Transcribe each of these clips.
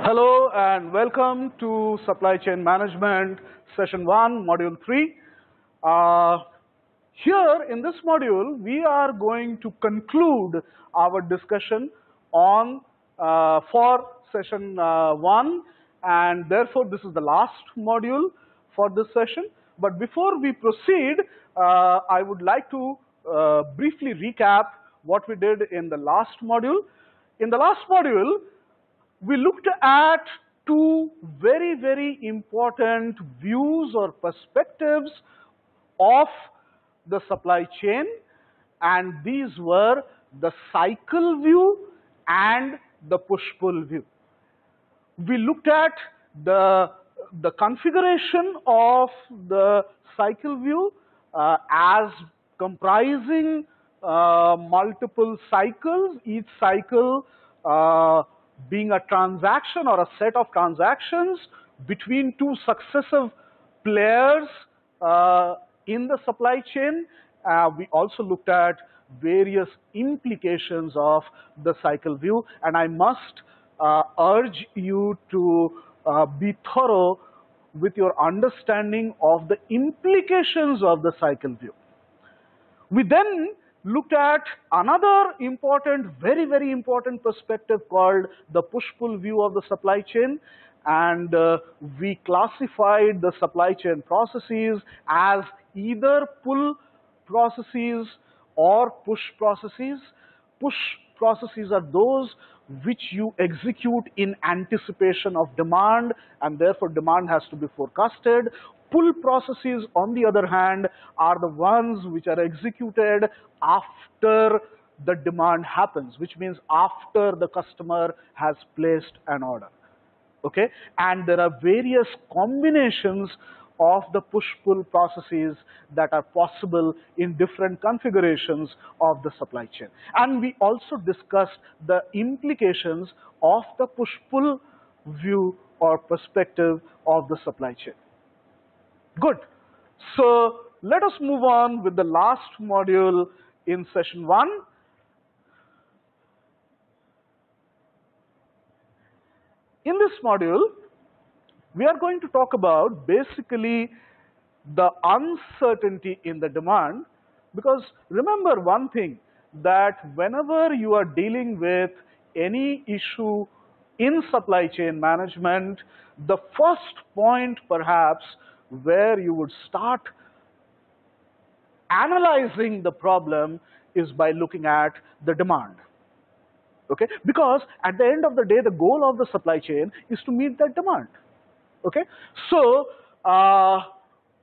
Hello and welcome to Supply Chain Management Session 1, Module 3. Here in this module, we are going to conclude our discussion on for Session 1, and therefore this is the last module for this session. But before we proceed, I would like to briefly recap what we did in the last module. In the last module, we looked at two very important views or perspectives of the supply chain, and these were the cycle view and the push-pull view. We looked at the configuration of the cycle view as comprising multiple cycles, each cycle being a transaction or a set of transactions between two successive players in the supply chain. We also looked at various implications of the cycle view, and I must urge you to be thorough with your understanding of the implications of the cycle view. We then looked at another important, very important perspective called the push-pull view of the supply chain, and we classified the supply chain processes as either pull processes or push processes. Push processes are those which you execute in anticipation of demand, and therefore demand has to be forecasted. Pull processes, on the other hand, are the ones which are executed after the demand happens, which means after the customer has placed an order. Okay? And there are various combinations of the push-pull processes that are possible in different configurations of the supply chain. And we also discussed the implications of the push-pull view or perspective of the supply chain. Good. So let us move on with the last module in session 1. In this module, we are going to talk about basically the uncertainty in the demand, because remember one thing, that whenever you are dealing with any issue in supply chain management, the first point perhaps where you would start analyzing the problem is by looking at the demand. Okay? Because at the end of the day, the goal of the supply chain is to meet that demand. Okay? So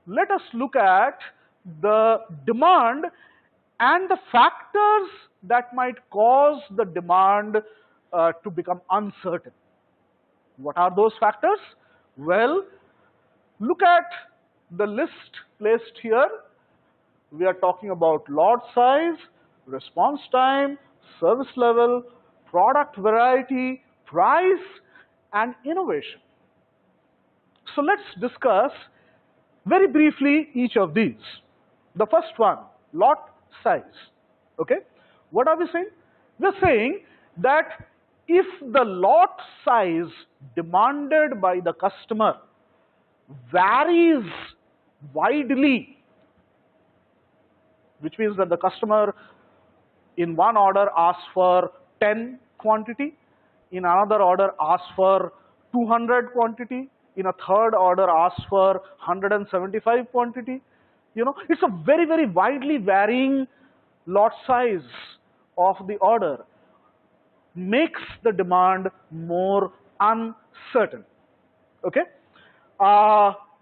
let us look at the demand and the factors that might cause the demand to become uncertain. What are those factors? Well, look at the list placed here. We are talking about lot size, response time, service level, product variety, price, and innovation. So let's discuss very briefly each of these. The first one, lot size. Okay? What are we saying? We're saying that if the lot size demanded by the customer varies widely, which means that the customer in one order asks for 10 quantity, in another order asks for 200 quantity, in a third order asks for 175 quantity. You know, it's a very widely varying lot size of the order, makes the demand more uncertain. Okay?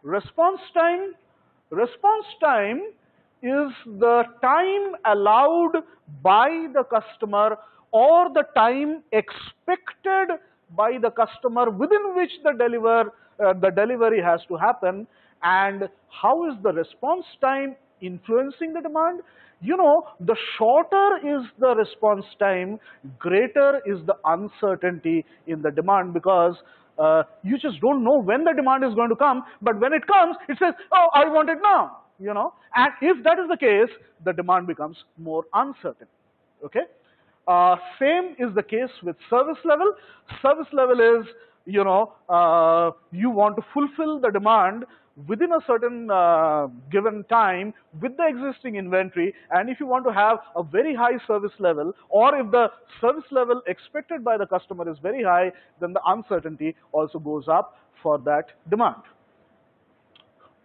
Response time. Response time is the time allowed by the customer or the time expected by the customer within which the delivery has to happen. And how is the response time influencing the demand? You know, the shorter is the response time, greater is the uncertainty in the demand, because you just don't know when the demand is going to come, but when it comes, it says, oh, I want it now, you know. And if that is the case, the demand becomes more uncertain. Okay? Same is the case with service level. Service level is you want to fulfill the demand within a certain given time with the existing inventory, and if you want to have a very high service level, or if the service level expected by the customer is very high, then the uncertainty also goes up for that demand.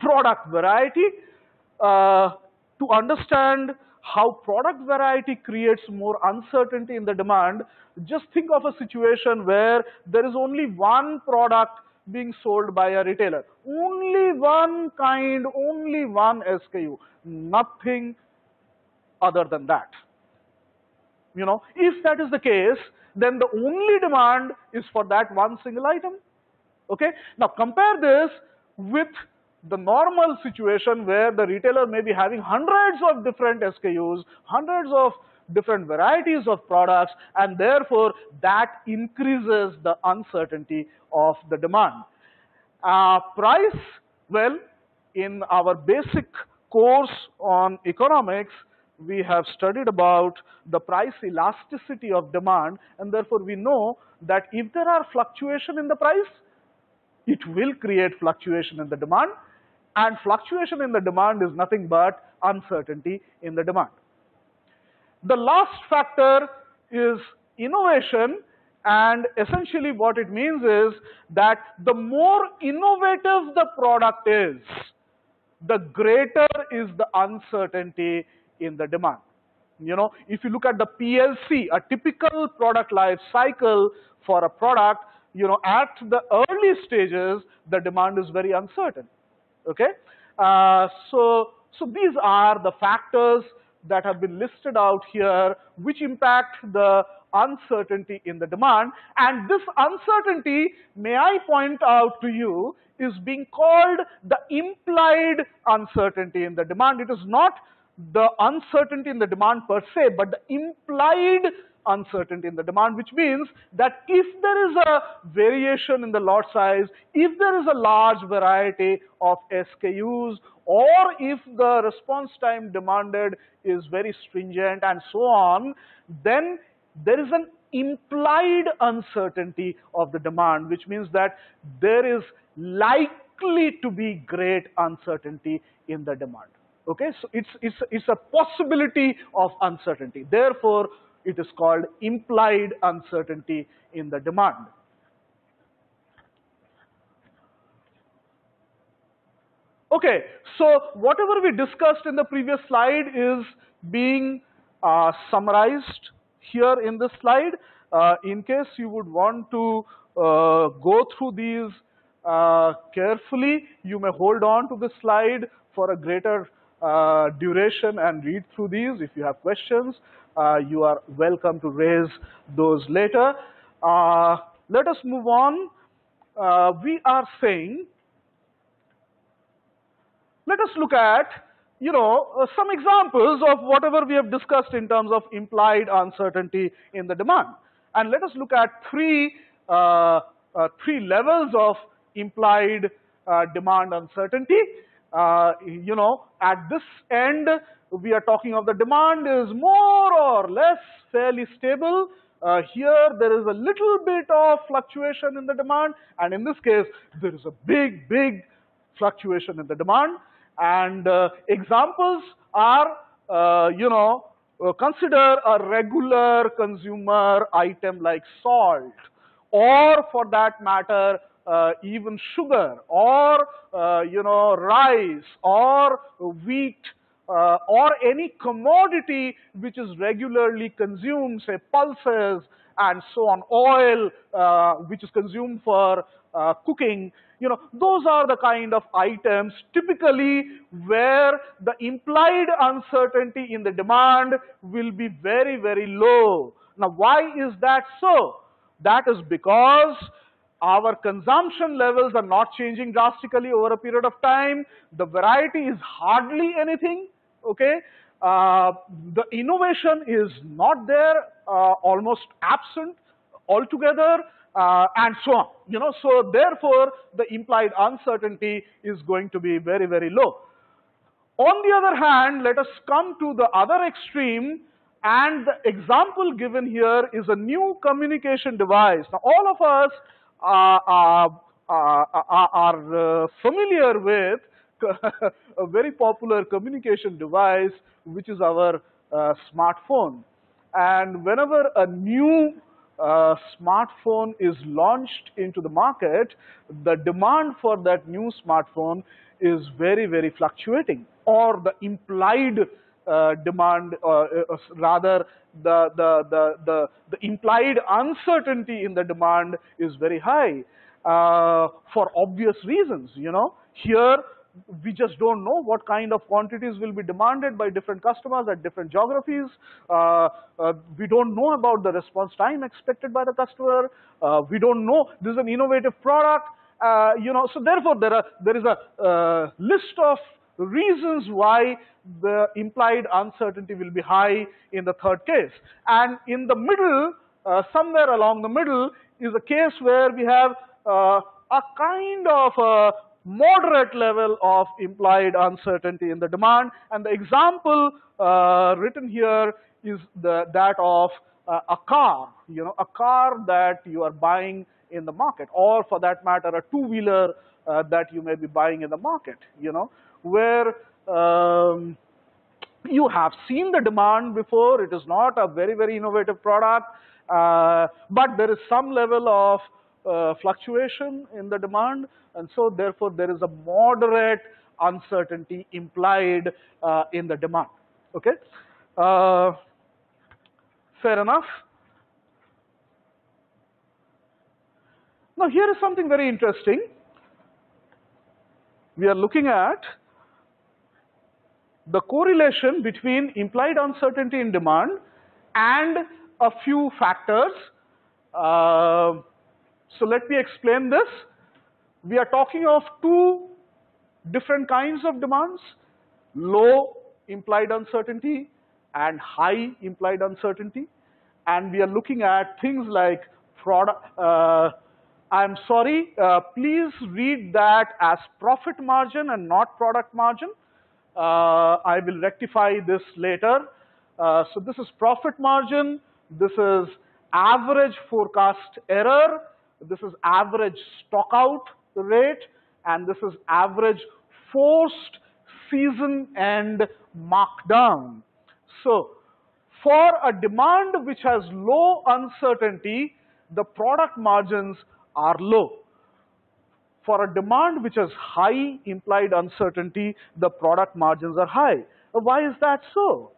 Product variety. To understand how product variety creates more uncertainty in the demand, just think of a situation where there is only one product being sold by a retailer. Only one kind, only one SKU, nothing other than that. If that is the case, then the only demand is for that one single item. Okay? Now compare this with the normal situation where the retailer may be having hundreds of different SKUs, hundreds of different varieties of products, and therefore that increases the uncertainty of the demand. Price, well, in our basic course on economics, we have studied about the price elasticity of demand, and therefore we know that if there are fluctuation in the price, it will create fluctuation in the demand, and fluctuation in the demand is nothing but uncertainty in the demand. The last factor is innovation, and essentially what it means is that the more innovative the product is, the greater is the uncertainty in the demand. If you look at the PLC, a typical product life cycle for a product, at the early stages, the demand is very uncertain. Okay? So these are the factors that have been listed out here which impact the uncertainty in the demand. And this uncertainty, may I point out to you, is being called the implied uncertainty in the demand. It is not the uncertainty in the demand per se, but the implied uncertainty in the demand, which means that if there is a variation in the lot size, if there is a large variety of SKUs, or if the response time demanded is very stringent and so on, then there is an implied uncertainty of the demand, which means that there is likely to be great uncertainty in the demand. Okay, so it's a possibility of uncertainty. Therefore, it is called implied uncertainty in the demand. Okay, so whatever we discussed in the previous slide is being summarized here in this slide. In case you would want to go through these carefully, you may hold on to this slide for a greater duration and read through these. If you have questions, you are welcome to raise those later. Let us move on. We are saying, let us look at, some examples of whatever we have discussed in terms of implied uncertainty in the demand. And let us look at three levels of implied demand uncertainty. At this end, we are talking of the demand is more or less fairly stable. Here, there is a little bit of fluctuation in the demand, and in this case, there is a big fluctuation in the demand. And examples are, consider a regular consumer item like salt, or for that matter, even sugar, or rice, or wheat, or any commodity which is regularly consumed, say pulses and so on, oil which is consumed for cooking. Those are the kind of items typically where the implied uncertainty in the demand will be very low. Now, why is that so? That is because our consumption levels are not changing drastically over a period of time. The variety is hardly anything. Okay, the innovation is not there, almost absent altogether, and so on. So therefore, the implied uncertainty is going to be very low. On the other hand, let us come to the other extreme, and the example given here is a new communication device. Now, all of us are familiar with a very popular communication device, which is our smartphone. And whenever a new smartphone is launched into the market, the demand for that new smartphone is very, very fluctuating, or the implied demand, rather the implied uncertainty in the demand is very high for obvious reasons. Here we just don't know what kind of quantities will be demanded by different customers at different geographies. We don't know about the response time expected by the customer. We don't know. This is an innovative product. So therefore there is a list of reasons why the implied uncertainty will be high in the third case. And in the middle, somewhere along the middle, is a case where we have a kind of a moderate level of implied uncertainty in the demand. And the example written here is that of a car, a car that you are buying in the market, or for that matter, a two-wheeler that you may be buying in the market, where you have seen the demand before. It is not a very, very innovative product, but there is some level of fluctuation in the demand, and so therefore there is a moderate uncertainty implied in the demand. Okay, fair enough. Now here is something very interesting. We are looking at the correlation between implied uncertainty in demand and a few factors. So let me explain this. We are talking of two different kinds of demands: low implied uncertainty and high implied uncertainty. And we are looking at things like product. I'm sorry, please read that as profit margin and not product margin. I will rectify this later. So this is profit margin, this is average forecast error, this is average stock out rate, and this is average forced season end markdown. So for a demand which has low uncertainty, the product margins are low. For a demand which has high implied uncertainty, the product margins are high. Why is that so?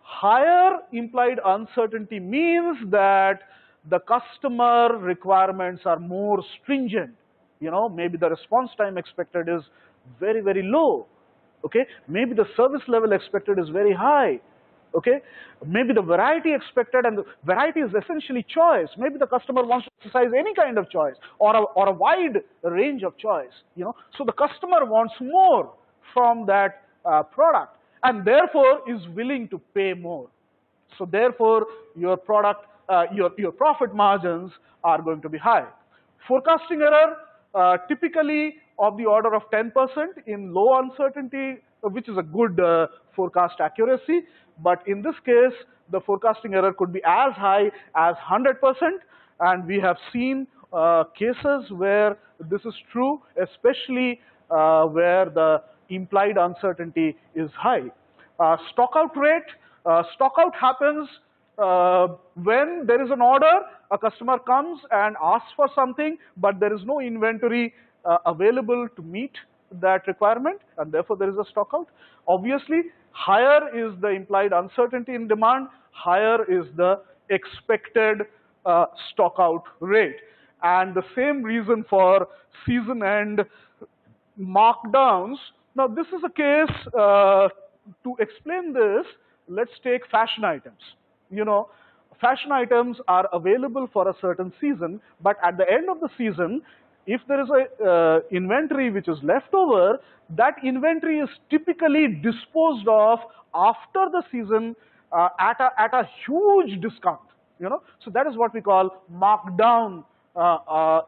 Higher implied uncertainty means that the customer requirements are more stringent. Maybe the response time expected is very, very low. Okay, maybe the service level expected is very high. Okay, maybe the variety expected, and the variety is essentially choice. Maybe the customer wants to exercise any kind of choice, or a wide range of choice. So the customer wants more from that product, and therefore is willing to pay more. So therefore, your product, your profit margins are going to be high. Forecasting error, typically of the order of 10% in low uncertainty, which is a good forecast accuracy. But in this case, the forecasting error could be as high as 100%, and we have seen cases where this is true, especially where the implied uncertainty is high. Stock out rate. Stock out happens when there is an order, a customer comes and asks for something, but there is no inventory available to meet that requirement, and therefore there is a stock out. Obviously, higher is the implied uncertainty in demand, higher is the expected stock out rate. And the same reason for season end markdowns. Now this is a case, to explain this, let's take fashion items. Fashion items are available for a certain season, but at the end of the season, if there is a inventory which is left over, that inventory is typically disposed of after the season at a huge discount. So that is what we call markdown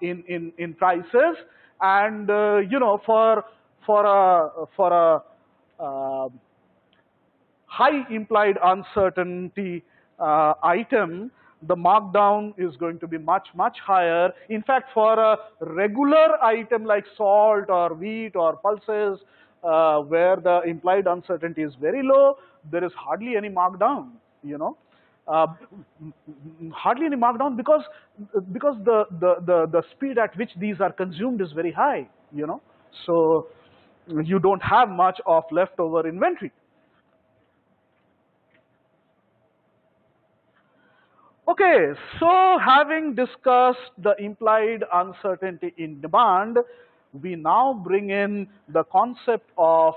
in prices. And for a high implied uncertainty item, the markdown is going to be much, much higher. In fact, for a regular item like salt or wheat or pulses, where the implied uncertainty is very low, there is hardly any markdown, you know. Uh, Hardly any markdown because the speed at which these are consumed is very high, you know. So you don't have much of leftover inventory. Okay, so having discussed the implied uncertainty in demand, we now bring in the concept of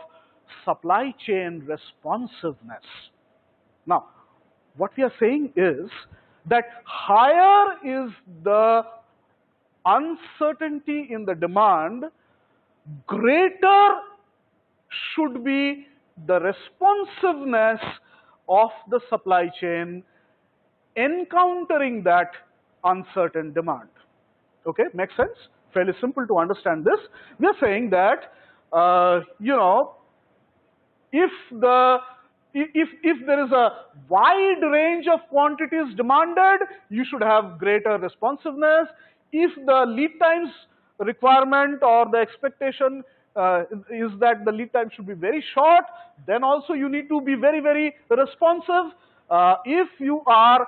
supply chain responsiveness. Now, what we are saying is that higher is the uncertainty in the demand, greater should be the responsiveness of the supply chain encountering that uncertain demand. Okay, makes sense? Fairly simple to understand this. We are saying that, you know, if there is a wide range of quantities demanded, you should have greater responsiveness. If the lead times requirement or the expectation is that the lead time should be very short, then also you need to be very, very responsive. If you are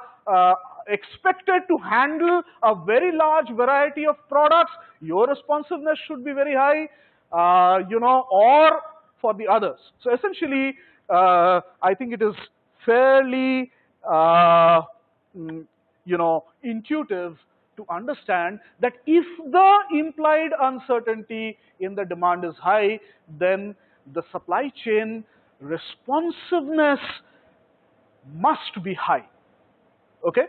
expected to handle a very large variety of products, your responsiveness should be very high, you know, or for the others. So essentially, I think it is fairly, you know, intuitive to understand that if the implied uncertainty in the demand is high, then the supply chain responsiveness must be high. Okay?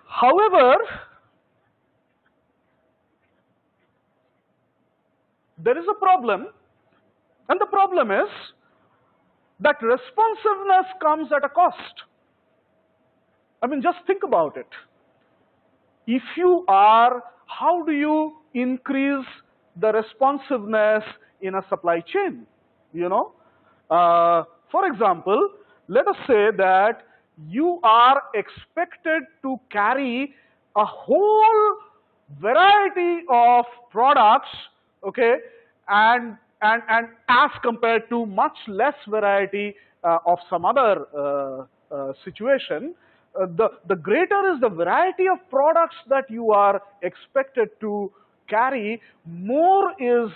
However, there is a problem, and the problem is that responsiveness comes at a cost. I mean, just think about it. If you are, how do you increase the responsiveness in a supply chain? You know, for example, let us say that you are expected to carry a whole variety of products, okay, and as compared to much less variety of some other situation. The greater is the variety of products that you are expected to carry, more is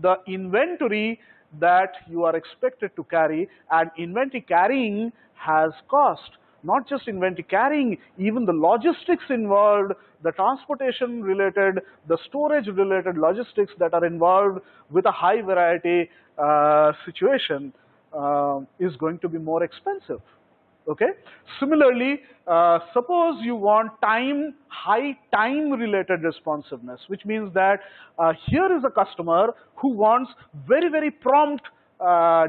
the inventory that you are expected to carry, and inventory carrying has cost. Not just inventory carrying, even the logistics involved, the transportation related, the storage related logistics that are involved with a high variety situation is going to be more expensive. Okay. Similarly, suppose you want high time related responsiveness, which means that here is a customer who wants very, very prompt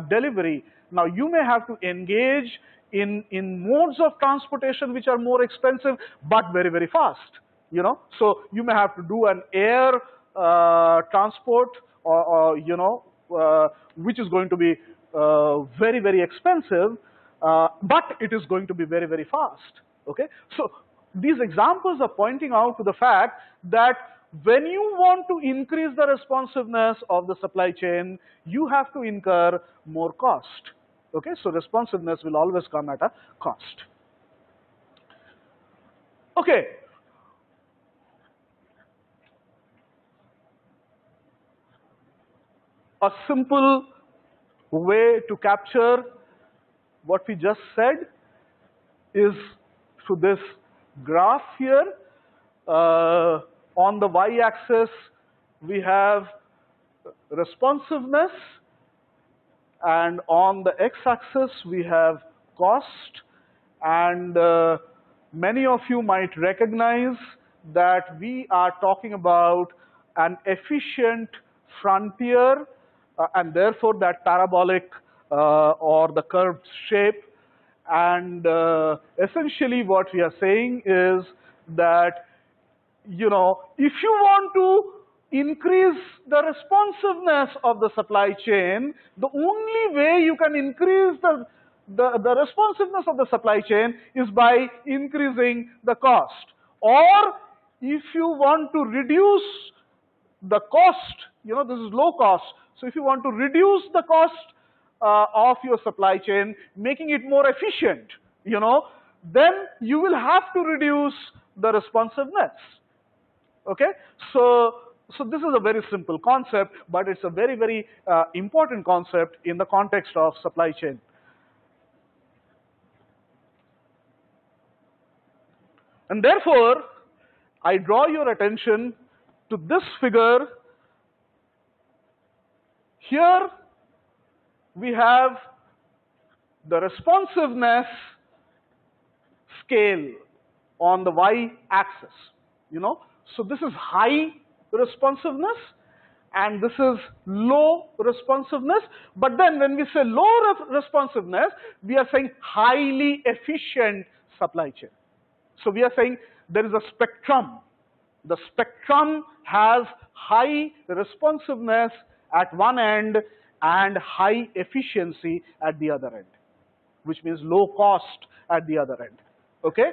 delivery. Now, you may have to engage in modes of transportation which are more expensive but very, very fast. You know, so you may have to do an air transport, or you know, which is going to be very, very expensive. But it is going to be very, very fast. Okay, so these examples are pointing out to the fact that when you want to increase the responsiveness of the supply chain, you have to incur more cost. Okay, so responsiveness will always come at a cost. Okay. A simple way to capture what we just said is through this graph here. On the y-axis, we have responsiveness, and on the x-axis, we have cost. And many of you might recognize that we are talking about an efficient frontier, and therefore that parabolic or the curved shape. And essentially what we are saying is that, you know, if you want to increase the responsiveness of the supply chain, the only way you can increase the responsiveness of the supply chain is by increasing the cost. Or if you want to reduce the cost, this is low cost. So if you want to reduce the cost of your supply chain, making it more efficient, then you will have to reduce the responsiveness. Okay, so this is a very simple concept, but it's a very, very important concept in the context of supply chain. And therefore, I draw your attention to this figure. Here we have the responsiveness scale on the y-axis, So this is high responsiveness and this is low responsiveness. But then when we say low responsiveness, we are saying highly efficient supply chain. So we are saying there is a spectrum. The spectrum has high responsiveness at one end and high efficiency at the other end, which means low cost at the other end. Okay?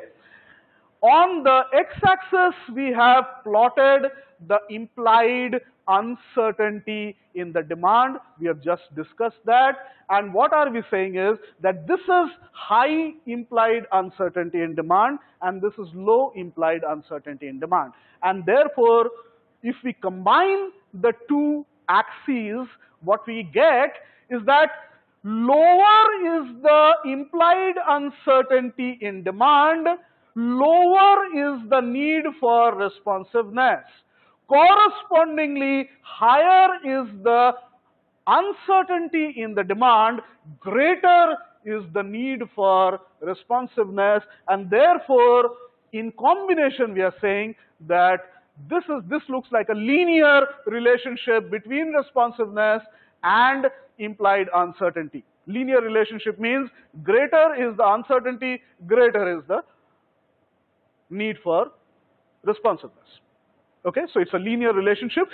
On the x-axis, we have plotted the implied uncertainty in the demand. We have just discussed that. And what are we saying is that this is high implied uncertainty in demand and this is low implied uncertainty in demand. And therefore, if we combine the two axes, what we get is that lower is the implied uncertainty in demand, lower is the need for responsiveness. Correspondingly, higher is the uncertainty in the demand, greater is the need for responsiveness, and therefore, in combination, we are saying that this looks like a linear relationship between responsiveness and implied uncertainty. Linear relationship means greater is the uncertainty, greater is the need for responsiveness. Okay, so it's a linear relationship.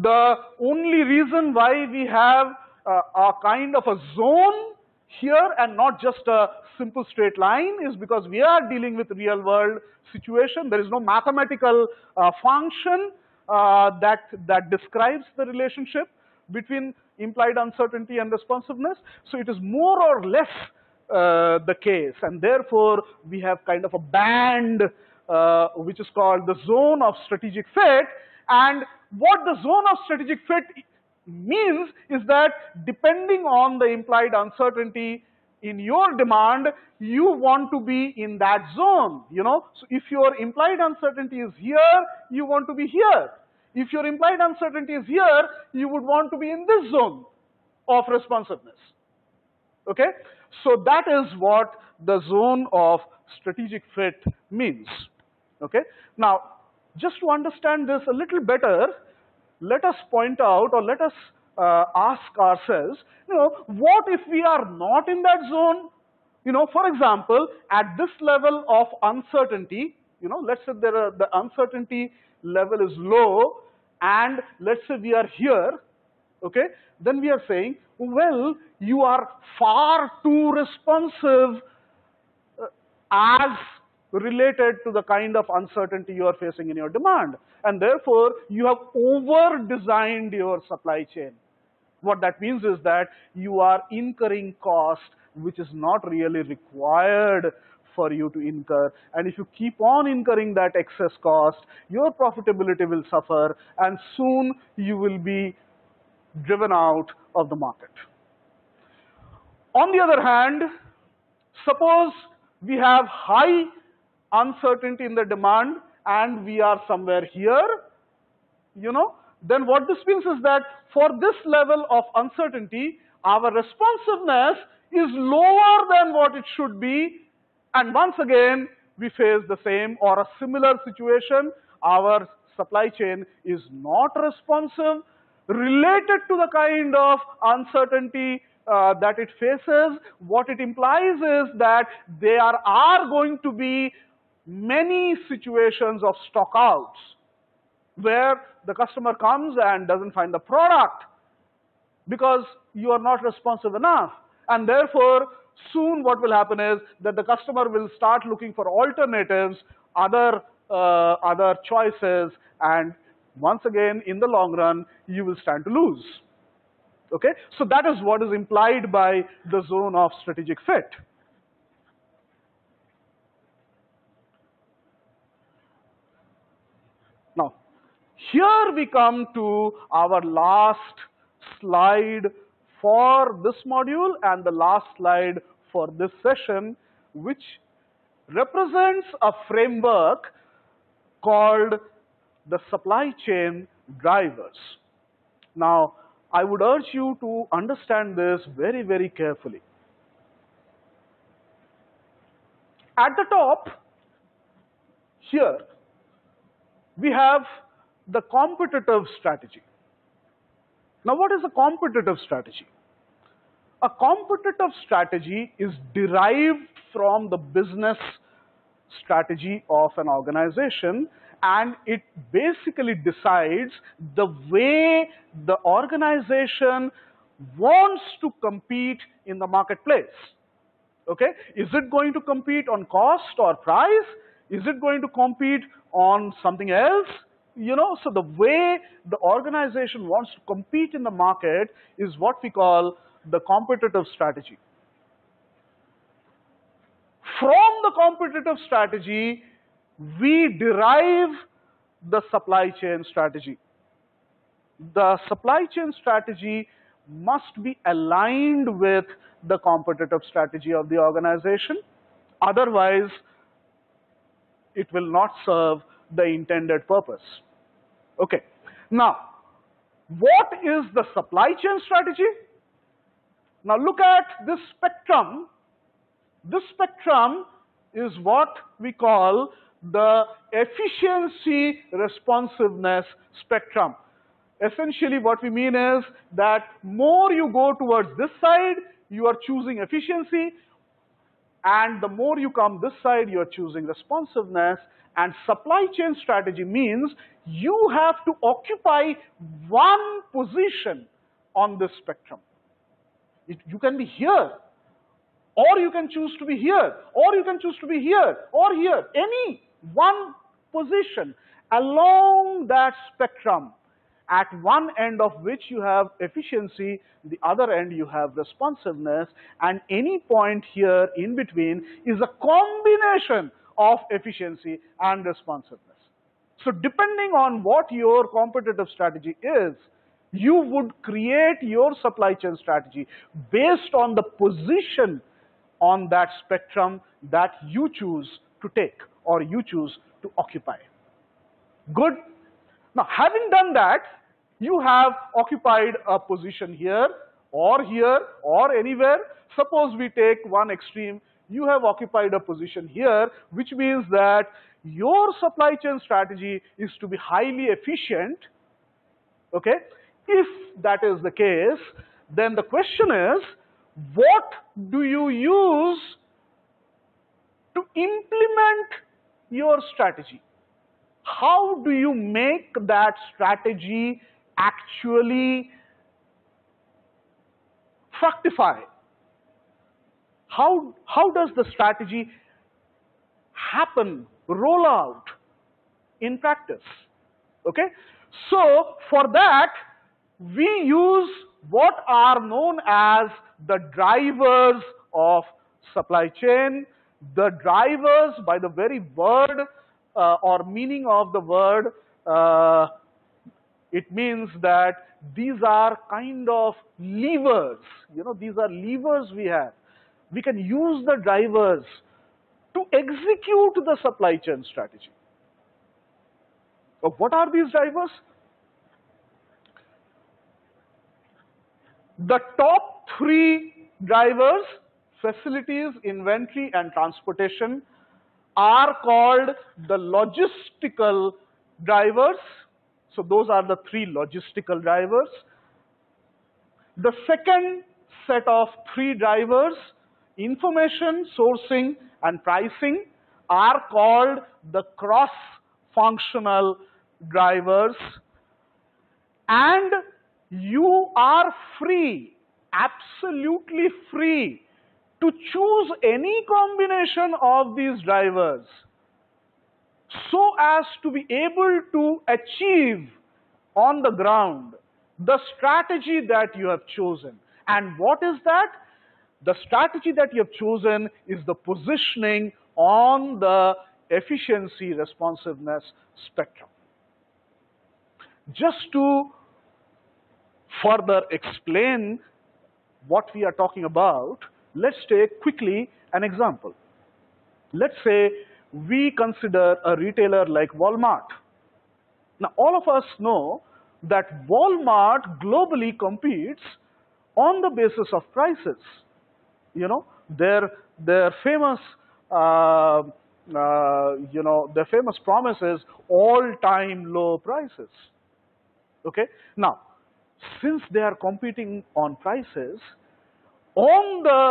The only reason why we have a kind of a zone here and not just a simple straight line is because we are dealing with real world situation. There is no mathematical function that describes the relationship between implied uncertainty and responsiveness. So it is more or less the case, and therefore we have kind of a band which is called the zone of strategic fit. And what the zone of strategic fit means is that depending on the implied uncertainty in your demand, you want to be in that zone, So if your implied uncertainty is here, you want to be here. If your implied uncertainty is here, you would want to be in this zone of responsiveness. Okay? So that is what the zone of strategic fit means. Okay? Now, just to understand this a little better, let us point out or let us ask ourselves, what if we are not in that zone? For example, at this level of uncertainty, let's say the uncertainty level is low and let's say we are here, okay, then we are saying, well, you are far too responsive as related to the kind of uncertainty you are facing in your demand. And therefore, you have over-designed your supply chain. What that means is that you are incurring cost which is not really required for you to incur. And if you keep on incurring that excess cost, your profitability will suffer and soon you will be driven out of the market. On the other hand, suppose we have high uncertainty in the demand and we are somewhere here, then what this means is that for this level of uncertainty, our responsiveness is lower than what it should be, and once again we face the same or a similar situation. Our supply chain is not responsive related to the kind of uncertainty that it faces. What it implies is that there are going to be many situations of stock outs where the customer comes and doesn't find the product because you are not responsive enough. And therefore, soon what will happen is that the customer will start looking for alternatives, other choices, and once again, in the long run, you will stand to lose. Okay? So that is what is implied by the zone of strategic fit. Now, here we come to our last slide for this module and the last slide for this session, which represents a framework called the supply chain drivers. Now, I would urge you to understand this very, very carefully. At the top, here, we have the competitive strategy. Now, what is a competitive strategy? A competitive strategy is derived from the business strategy of an organization, and it basically decides the way the organization wants to compete in the marketplace. Okay? Is it going to compete on cost or price? Is it going to compete on something else? You know, so the way the organization wants to compete in the market is what we call the competitive strategy. From the competitive strategy, we derive the supply chain strategy. The supply chain strategy must be aligned with the competitive strategy of the organization. Otherwise, it will not serve the intended purpose. Okay. Now, what is the supply chain strategy? Now look at this spectrum. This spectrum is what we call the efficiency responsiveness spectrum. Essentially what we mean is that more you go towards this side, you are choosing efficiency, and the more you come this side, you are choosing responsiveness. And supply chain strategy means you have to occupy one position on this spectrum. You can be here, or you can choose to be here, or you can choose to be here, or here. Any one position along that spectrum, at one end of which you have efficiency, the other end you have responsiveness, and any point here in between is a combination of efficiency and responsiveness. So depending on what your competitive strategy is, you would create your supply chain strategy based on the position on that spectrum that you choose to take or you choose to occupy. Good? Now, having done that, you have occupied a position here or anywhere. Suppose we take one extreme, you have occupied a position here, which means that your supply chain strategy is to be highly efficient. Okay? If that is the case, then the question is, what do you use to implement your strategy? How do you make that strategy actually fructify? How does the strategy happen, roll out in practice? Okay? So, for that, we use what are known as the drivers of supply chain. The drivers, by the very word or meaning of the word, it means that these are kind of levers. You know, these are levers we have. We can use the drivers to execute the supply chain strategy. So what are these drivers? The top three drivers, facilities, inventory, and transportation, are called the logistical drivers. So those are the three logistical drivers. The second set of three drivers, information, sourcing, and pricing, are called the cross-functional drivers. And you are free, absolutely free, to choose any combination of these drivers so as to be able to achieve on the ground the strategy that you have chosen. And what is that? The strategy that you have chosen is the positioning on the efficiency responsiveness spectrum. Just to further explain what we are talking about, let's take quickly an example. Let's say we consider a retailer like Walmart. Now, all of us know that Walmart globally competes on the basis of prices. You know, their famous their famous promise is all-time low prices. Okay. Now, since they are competing on prices, so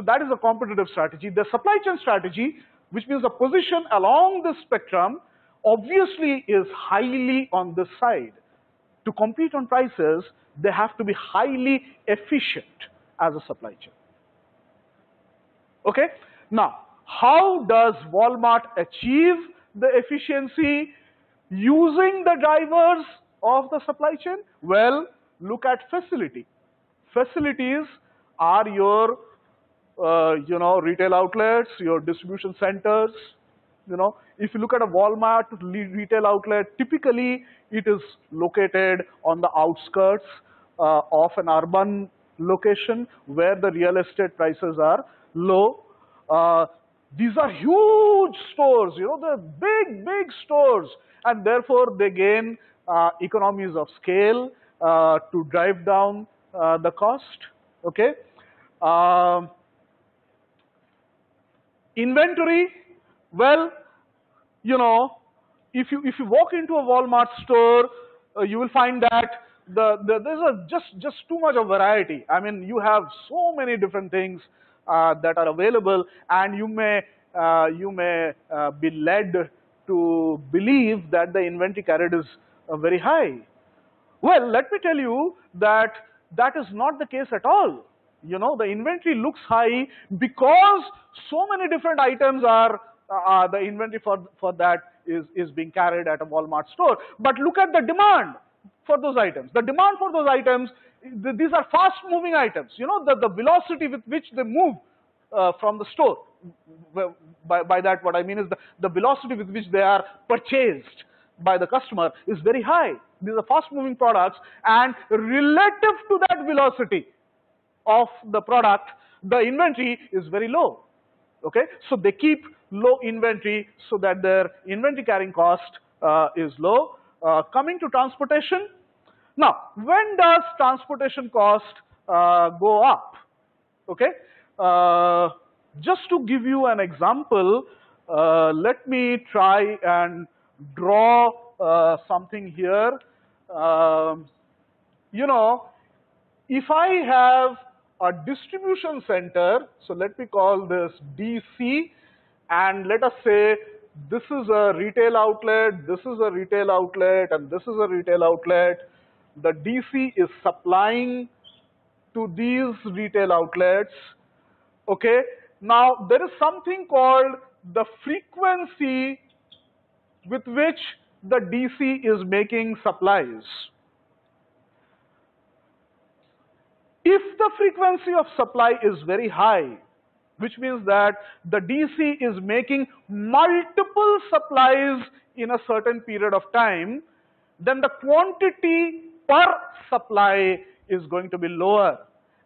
that is a competitive strategy. The supply chain strategy, which means the position along the spectrum, obviously is highly on this side. To compete on prices, they have to be highly efficient as a supply chain. Okay? Now, how does Walmart achieve the efficiency using the drivers of the supply chain? Well, look at facility. Facilities are your retail outlets, your distribution centers. If you look at a Walmart retail outlet, typically it is located on the outskirts of an urban location where the real estate prices are low. These are huge stores, they're big stores, and therefore they gain economies of scale to drive down the cost. Okay. Inventory, well, if you walk into a Walmart store, you will find that there's just too much of variety. I mean, you have so many different things that are available, and you may be led to believe that the inventory carried is very high. Well, let me tell you that that is not the case at all. The inventory looks high because so many different items are, the inventory for that is being carried at a Walmart store. But look at the demand for those items. The demand for those items, these are fast moving items. The velocity with which they move from the store. By that, what I mean is the velocity with which they are purchased by the customer is very high. These are fast moving products, and relative to that velocity of the product, the inventory is very low. Okay, so they keep low inventory so that their inventory carrying cost is low. Coming to transportation, now when does transportation cost go up? Okay, just to give you an example, let me try and draw something here. If I have a distribution center, so let me call this DC, and let us say this is a retail outlet, this is a retail outlet, and this is a retail outlet. The DC is supplying to these retail outlets. Okay, now there is something called the frequency with which the DC is making supplies. If the frequency of supply is very high, which means that the DC is making multiple supplies in a certain period of time, then the quantity per supply is going to be lower.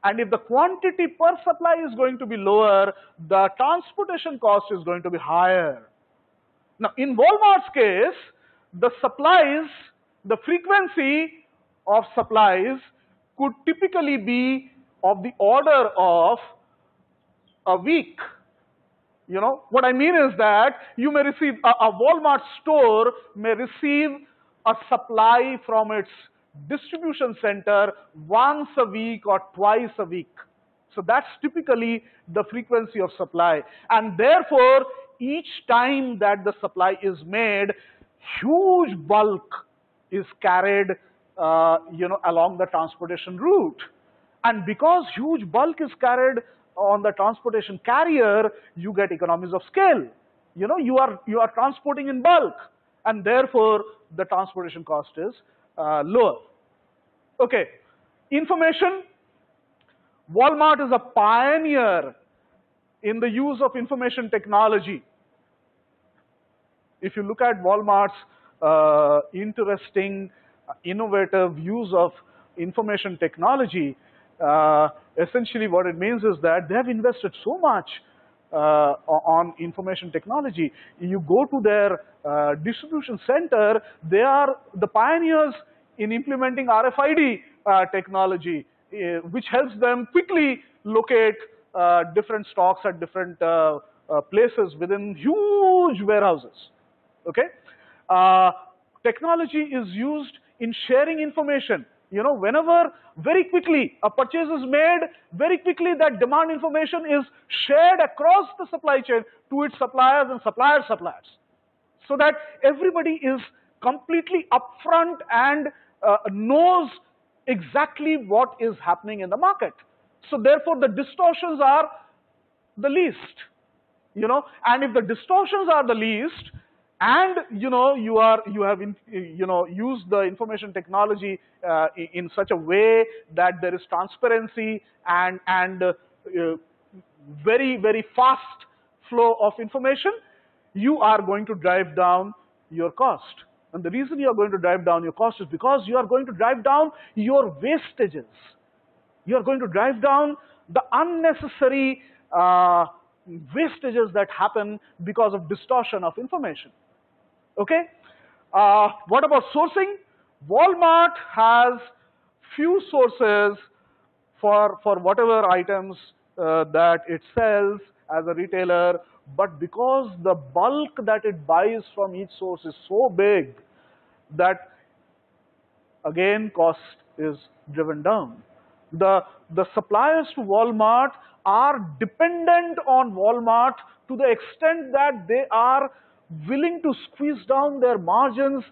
And if the quantity per supply is going to be lower, the transportation cost is going to be higher. Now, in Walmart's case, the supplies, the frequency of supplies could typically be of the order of a week. What I mean is that you may receive, a Walmart store may receive a supply from its distribution center once a week or twice a week. So that's typically the frequency of supply. And therefore, each time that the supply is made, huge bulk is carried along the transportation route. And because huge bulk is carried on the transportation carrier, you get economies of scale. You are transporting in bulk, and therefore the transportation cost is lower. Okay, information. Walmart is a pioneer in the use of information technology. If you look at Walmart's interesting, innovative use of information technology, essentially what it means is that they have invested so much on information technology. You go to their distribution center, they are the pioneers in implementing RFID technology, which helps them quickly locate different stocks at different places within huge warehouses. Okay, technology is used in sharing information. Whenever very quickly a purchase is made, very quickly that demand information is shared across the supply chain to its suppliers and suppliers' suppliers, so that everybody is completely upfront and knows exactly what is happening in the market. So therefore, the distortions are the least. And if the distortions are the least, and you have used the information technology in such a way that there is transparency and very, very fast flow of information, you are going to drive down your cost. And the reason you are going to drive down your cost is because you are going to drive down your wastages. You are going to drive down the unnecessary wastages that happen because of distortion of information. Okay? What about sourcing? Walmart has few sources for whatever items that it sells as a retailer, but because the bulk that it buys from each source is so big that again cost is driven down. The suppliers to Walmart are dependent on Walmart to the extent that they are willing to squeeze down their margins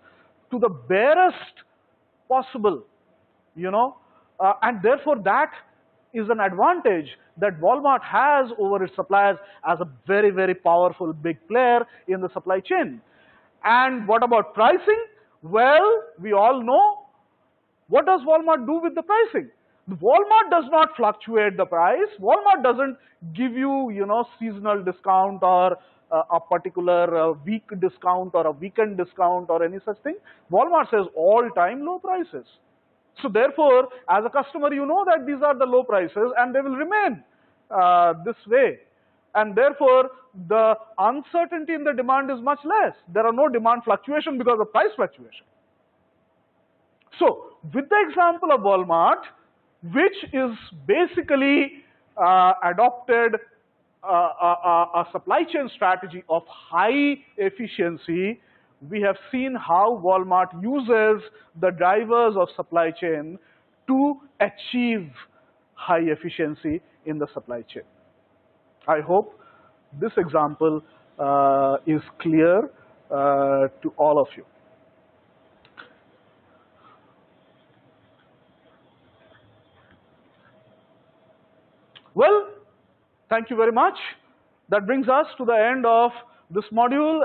to the barest possible, and therefore that is an advantage that Walmart has over its suppliers as a very, very powerful big player in the supply chain. And what about pricing? Well, we all know, what does Walmart do with the pricing? Walmart does not fluctuate the price. Walmart doesn't give you, seasonal discount or a particular week discount or a weekend discount or any such thing. Walmart says all-time low prices. So therefore, as a customer, you know that these are the low prices and they will remain this way. And therefore, the uncertainty in the demand is much less. There are no demand fluctuation because of price fluctuation. So, with the example of Walmart, which is basically adopted a supply chain strategy of high efficiency, we have seen how Walmart uses the drivers of supply chain to achieve high efficiency in the supply chain. I hope this example is clear to all of you. Well, thank you very much. That brings us to the end of this module.